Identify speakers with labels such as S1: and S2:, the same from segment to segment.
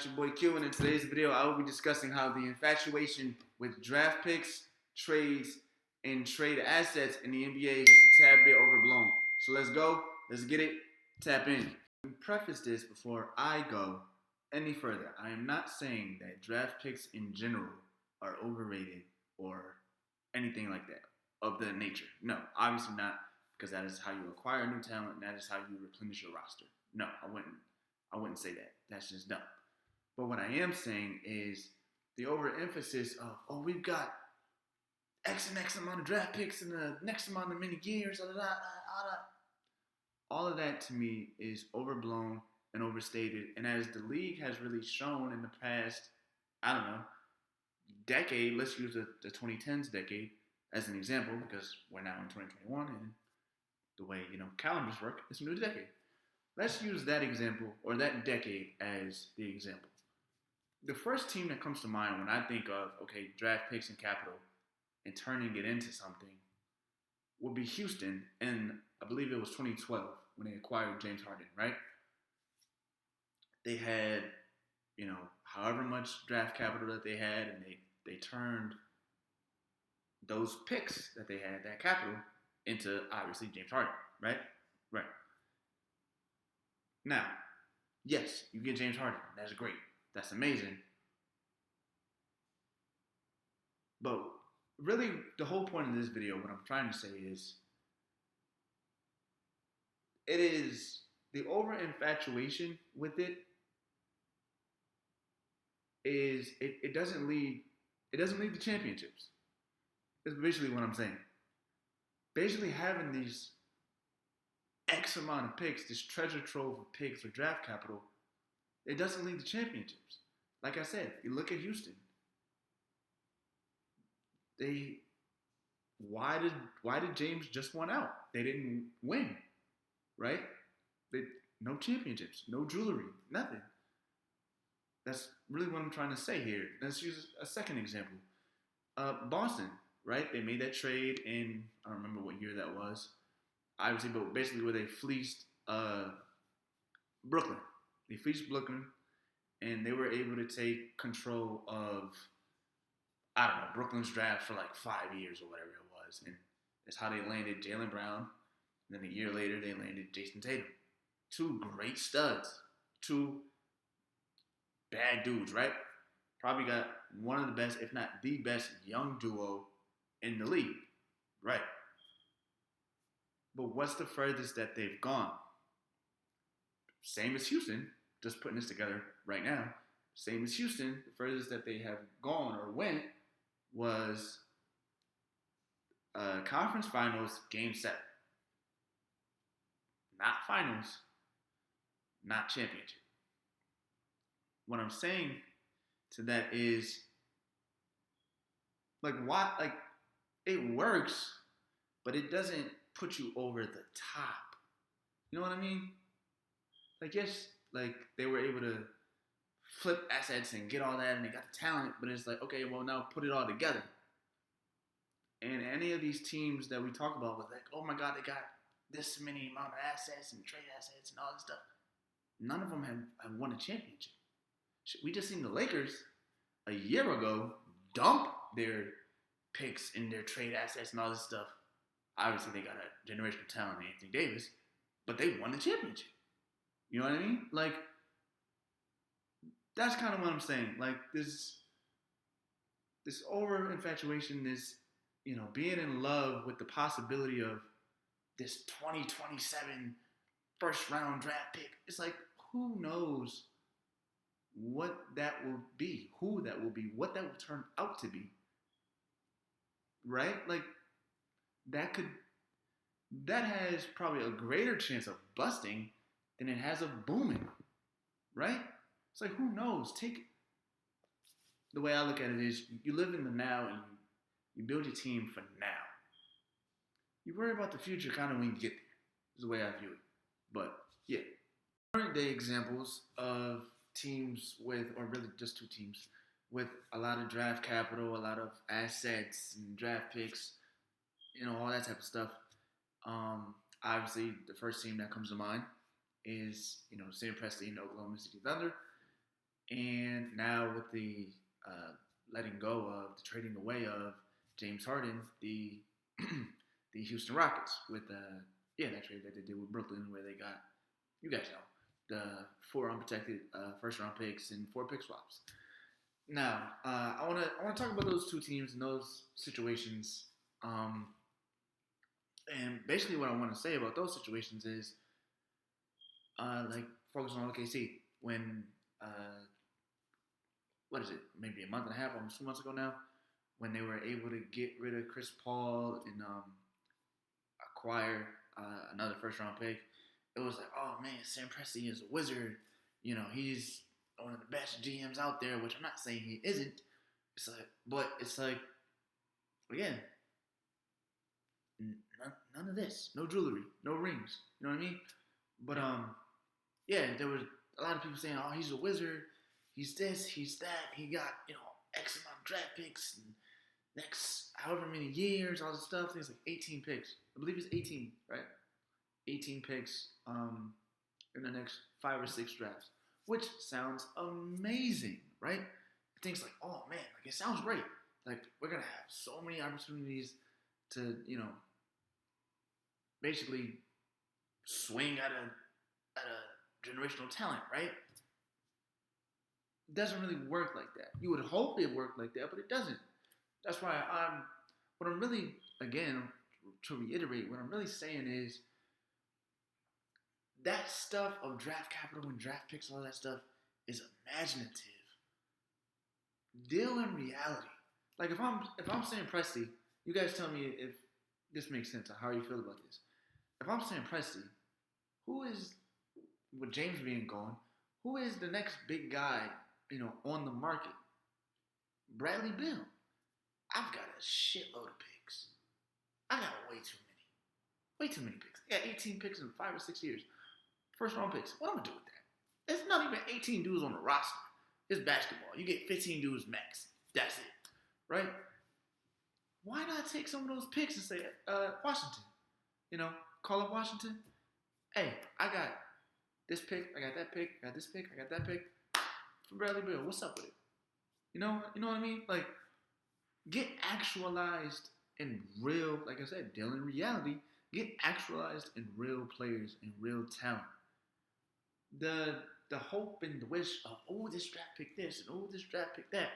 S1: it's your boy Q, and in today's video, I will be discussing how the infatuation with draft picks, trades, and trade assets in the NBA is just a tad bit overblown. So let's go, let's get it, tap in. To preface this before I go any further, I am not saying that draft picks in general are overrated or anything like that of the nature. No, obviously not, because that is how you acquire new talent, and that is how you replenish your roster. No, I wouldn't say that. That's just dumb. But what I am saying is the overemphasis of, oh, we've got X and X amount of draft picks in the next amount of many years, all of that to me is overblown and overstated. And as the league has really shown in the past, I don't know, decade, let's use the 2010s decade as an example, because we're now in 2021 and the way, calendars work, it's a new decade. Let's use that example, or that decade, as the example. The first team that comes to mind when I think of, okay, draft picks and capital and turning it into something would be Houston, and I believe it was 2012 when they acquired James Harden, right? They had, however much draft capital that they had, and they turned those picks that they had, that capital, into, obviously, James Harden, right? Right. Now, yes, you get James Harden. That's great. That's amazing. But really, the whole point of this video, what I'm trying to say is, it is the over-infatuation with it is, it doesn't lead to championships. That's basically what I'm saying. Basically having these X amount of picks, this treasure trove of picks or draft capital, it doesn't lead to championships. Like I said, you look at Houston. Why did James just want out? They didn't win, right? No championships, no jewelry, nothing. That's really what I'm trying to say here. Let's use a second example. Boston, right? They made that trade in, I don't remember what year that was. Obviously, but basically where they fleeced Brooklyn. They fleeced Brooklyn, and they were able to take control of, I don't know, Brooklyn's draft for like 5 years or whatever it was. And that's how they landed Jaylen Brown. And then a year later, they landed Jason Tatum. Two great studs. Two bad dudes, right? Probably got one of the best, if not the best, young duo in the league, right? But what's the furthest that they've gone? Same as Houston, just putting this together right now. Same as Houston, the furthest that they have gone or went was conference finals, game 7. Not finals, not championship. What I'm saying to that is, it works, but it doesn't put you over the top. You know what I mean? Yes, they were able to flip assets and get all that, and they got the talent, but it's like, okay, well, now put it all together. And any of these teams that we talk about with oh my God, they got this many amount of assets and trade assets and all this stuff. None of them have won a championship. We just seen the Lakers a year ago dump their picks and their trade assets and all this stuff. Obviously, they got a generational talent in Anthony Davis, but they won the championship. You know what I mean? That's kind of what I'm saying. This over-infatuation, this, being in love with the possibility of this 2027 first-round draft pick. It's like, who knows what that will be, who that will be, what that will turn out to be. Right? That has probably a greater chance of busting than it has of booming, right? It's like, who knows? The way I look at it is, you live in the now and you build your team for now. You worry about the future kind of when you get there, is the way I view it. But, yeah. Current day examples of teams with, or really just two teams, with a lot of draft capital, a lot of assets and draft picks, all that type of stuff. Obviously, the first team that comes to mind is, Sam Presti and Oklahoma City Thunder. And now with the letting go of, the trading away of James Harden, the the Houston Rockets with that trade that they did with Brooklyn, where they got, you guys know, the 4 unprotected first round picks and 4 pick swaps. Now, I wanna talk about those 2 teams and those situations. And basically, what I want to say about those situations is, like, focus on OKC when what is it? Maybe a month and a half, almost 2 months ago now, when they were able to get rid of Chris Paul and acquire another first round pick. It was like, oh man, Sam Presti is a wizard. You know, he's one of the best GMs out there, which I'm not saying he isn't. It's like, again, none of this, no jewelry, no rings. You know what I mean? But yeah, there was a lot of people saying, oh, he's a wizard. He's this, he's that. He got, X amount of draft picks and next however many years, all this stuff. I think it's like 18 picks. I believe it's 18, right? 18 picks in the next 5 or 6 drafts, which sounds amazing, right? I think it's like, oh man, like it sounds great. Like we're gonna have so many opportunities to, basically swing at a generational talent, right? It doesn't really work like that. You would hope it worked like that, but it doesn't. That's why what I'm really, again, to reiterate, what I'm really saying is that stuff of draft capital and draft picks, all that stuff is imaginative. Deal in reality. Like if I'm saying Presti, you guys tell me if this makes sense or how you feel about this. If I'm saying Presti, who is, with James being gone, who is the next big guy, on the market? Bradley Beal. I've got a shitload of picks. I got way too many. Way too many picks. I got 18 picks in 5 or 6 years. First round picks. What am I gonna do with that? It's not even 18 dudes on the roster. It's basketball. You get 15 dudes max. That's it. Right? Why not take some of those picks and say, Washington? Call up Washington. Hey, I got this pick, I got that pick, I got this pick, I got that pick. For Bradley Beal, what's up with it? You know what I mean? Like, get actualized in real, like I said, deal in reality. Get actualized in real players and real talent. The hope and the wish of, oh, this draft pick this and oh, this draft pick that.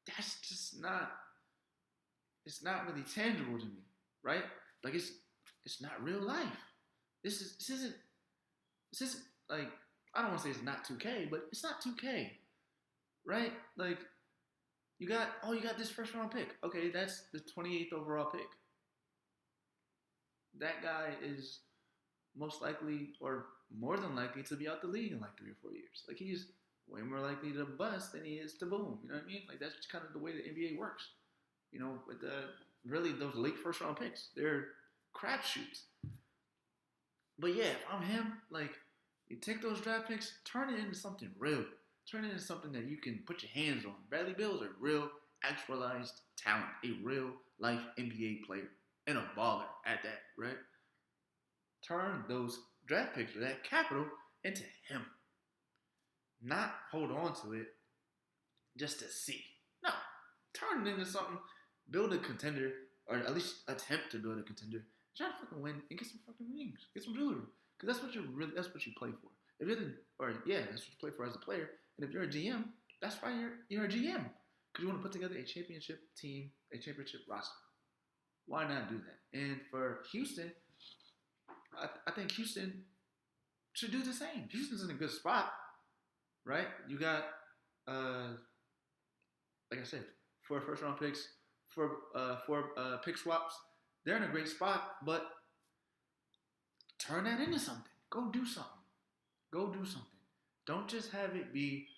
S1: That's just not. It's not really tangible to me, right? Like it's not real life. This isn't like, I don't want to say it's not 2K, but it's not 2K, right? Like you got this first round pick. Okay, that's the 28th overall pick. That guy is most likely or more than likely to be out the league in like 3 or 4 years. Like he's way more likely to bust than he is to boom. You know what I mean? Like that's just kind of the way the NBA works. With really those late first round picks, they're crapshoots. But yeah, if I'm him, like you take those draft picks, turn it into something real. Turn it into something that you can put your hands on. Bradley Beal is a real actualized talent, a real life NBA player, and a baller at that, right? Turn those draft picks or that capital into him. Not hold on to it just to see. No, turn it into something. Build a contender, or at least attempt to build a contender. Try to fucking win and get some fucking rings, get some jewelry, because that's what you play for. That's what you play for as a player. And if you're a GM, that's why you're a GM, because you want to put together a championship team, a championship roster. Why not do that? And for Houston, I think Houston should do the same. Houston's in a good spot, right? You got, like I said, 4 first round picks, 4 pick swaps. They're in a great spot, but turn that into something. Go do something. Don't just have it be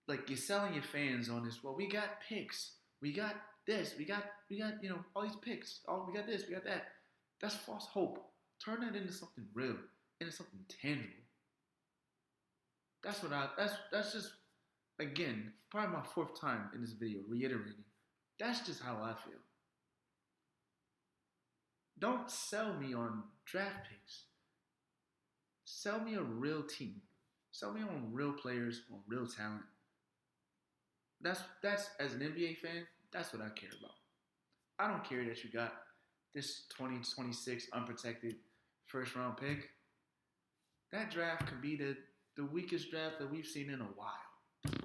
S1: like you're selling your fans on this. Well, we got picks. We got this. We got all these picks. We got this. We got that. That's false hope. Turn that into something real, into something tangible. That's just, again, probably my 4th time in this video reiterating. That's just how I feel. Don't sell me on draft picks. Sell me a real team. Sell me on real players, on real talent. That's as an NBA fan, that's what I care about. I don't care that you got this 2026 unprotected first round pick. That draft could be the weakest draft that we've seen in a while.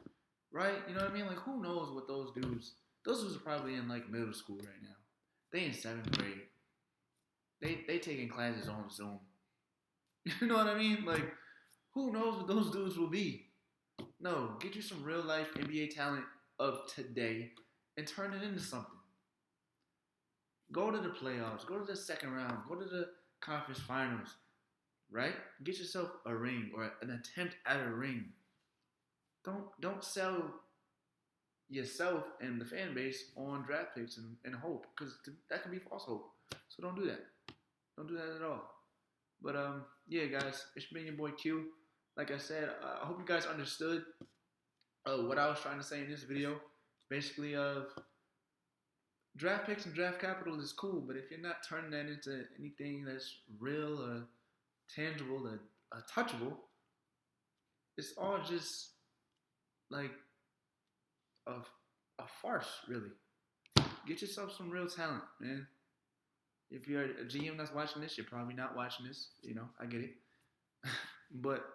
S1: Right? You know what I mean? Like who knows what those dudes are probably in like middle school right now. They in seventh grade. They taking classes on Zoom. You know what I mean? Like who knows what those dudes will be? No, get you some real life NBA talent of today and turn it into something. Go to the playoffs, go to the second round, go to the conference finals, right? Get yourself a ring or an attempt at a ring. Don't sell yourself and the fan base on draft picks and hope, because that can be false hope. So don't do that. Don't do that at all. But yeah, guys, it's been your boy Q. Like I said, I hope you guys understood what I was trying to say in this video. Basically, draft picks and draft capital is cool, but if you're not turning that into anything that's real or tangible or touchable, it's all just like a farce, really. Get yourself some real talent, man. If you're a GM that's watching this, you're probably not watching this. You know, I get it. But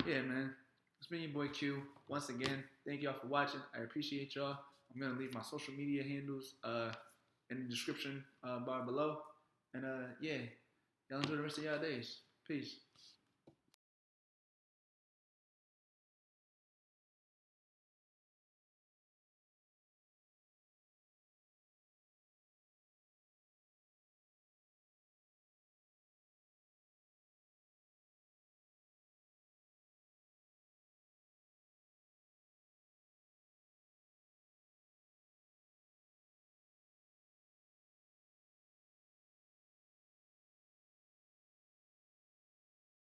S1: yeah, man, it's been your boy Q. Once again, thank y'all for watching. I appreciate y'all. I'm gonna leave my social media handles in the description bar below. And yeah, y'all enjoy the rest of y'all days. Peace.